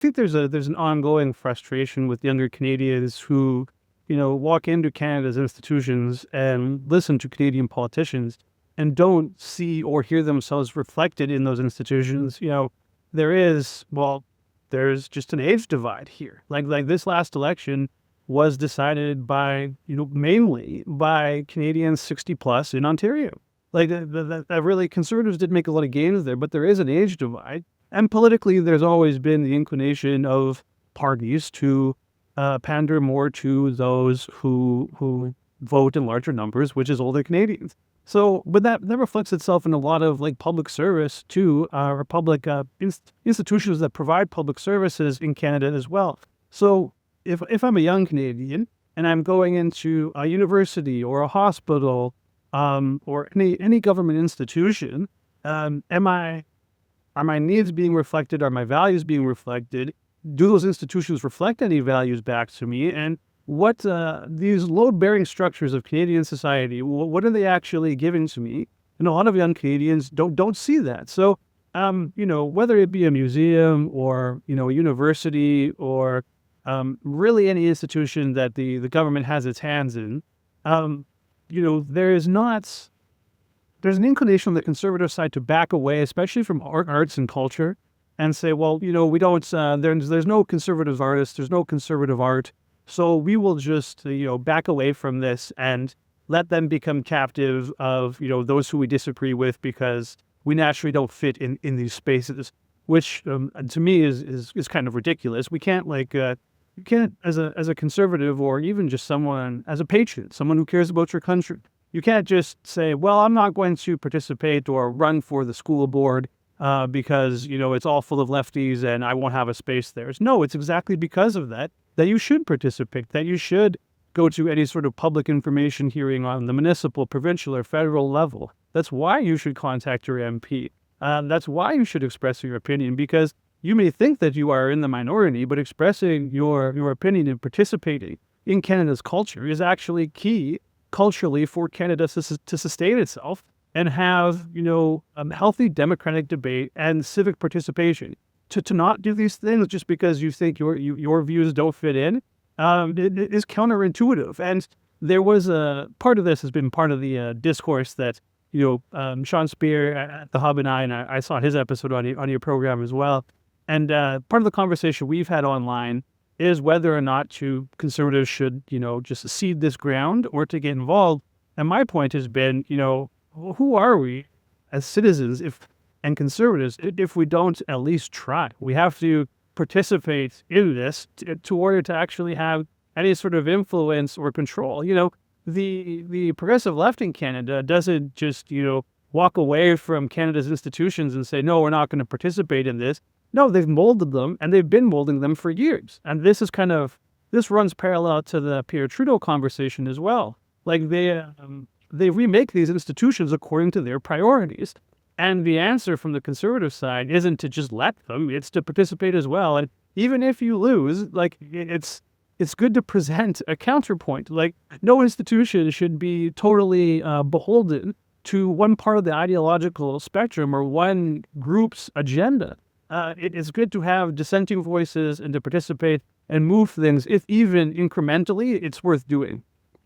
think there's an ongoing frustration with younger Canadians who, walk into Canada's institutions and listen to Canadian politicians and don't see or hear themselves reflected in those institutions. There is, well, there's just an age divide here. Like this last election was decided by, mainly by Canadians 60 plus in Ontario. Like that really conservatives did make a lot of gains there, but there is an age divide. And politically, there's always been the inclination of parties to pander more to those who vote in larger numbers, which is older Canadians. So, but that reflects itself in a lot of like public service too, or public institutions that provide public services in Canada as well. So, if I'm a young Canadian and I'm going into a university or a hospital, or any government institution, are my needs being reflected? Are my values being reflected? Do those institutions reflect any values back to me? And what these load-bearing structures of Canadian society, what are they actually giving to me? And a lot of young Canadians don't see that. So, whether it be a museum or, a university or really any institution that the government has its hands in, there's an inclination on the conservative side to back away, especially from arts and culture, and say, well, we don't, there's no conservative artists, there's no conservative art, so we will just, back away from this and let them become captive of, those who we disagree with because we naturally don't fit in these spaces, which to me is kind of ridiculous. We can't you can't, as a conservative or even just someone, as a patriot, someone who cares about your country, you can't just say, well, I'm not going to participate or run for the school board because, it's all full of lefties and I won't have a space there. No, it's exactly because of that you should participate, that you should go to any sort of public information hearing on the municipal, provincial, or federal level. That's why you should contact your MP. That's why you should express your opinion, because you may think that you are in the minority, but expressing your opinion and participating in Canada's culture is actually key culturally for Canada to sustain itself and have, healthy democratic debate and civic participation. To not do these things just because you think your views don't fit in, it is counterintuitive. And there was a part of this has been part of the discourse that, Sean Spear at the Hub and I saw his episode on your program as well. And part of the conversation we've had online is whether or not conservatives should, just cede this ground or to get involved. And my point has been, who are we as citizens and conservatives if we don't at least try? We have to participate in this to order to actually have any sort of influence or control. The progressive left in Canada doesn't just, walk away from Canada's institutions and say, no, we're not going to participate in this. No, they've molded them, and they've been molding them for years. And this runs parallel to the Pierre Trudeau conversation as well. Like they remake these institutions according to their priorities. And the answer from the conservative side isn't to just let them, it's to participate as well. And even if you lose, it's good to present a counterpoint. Like, no institution should be totally beholden to one part of the ideological spectrum or one group's agenda. It is good to have dissenting voices and to participate and move things, if even incrementally, it's worth doing.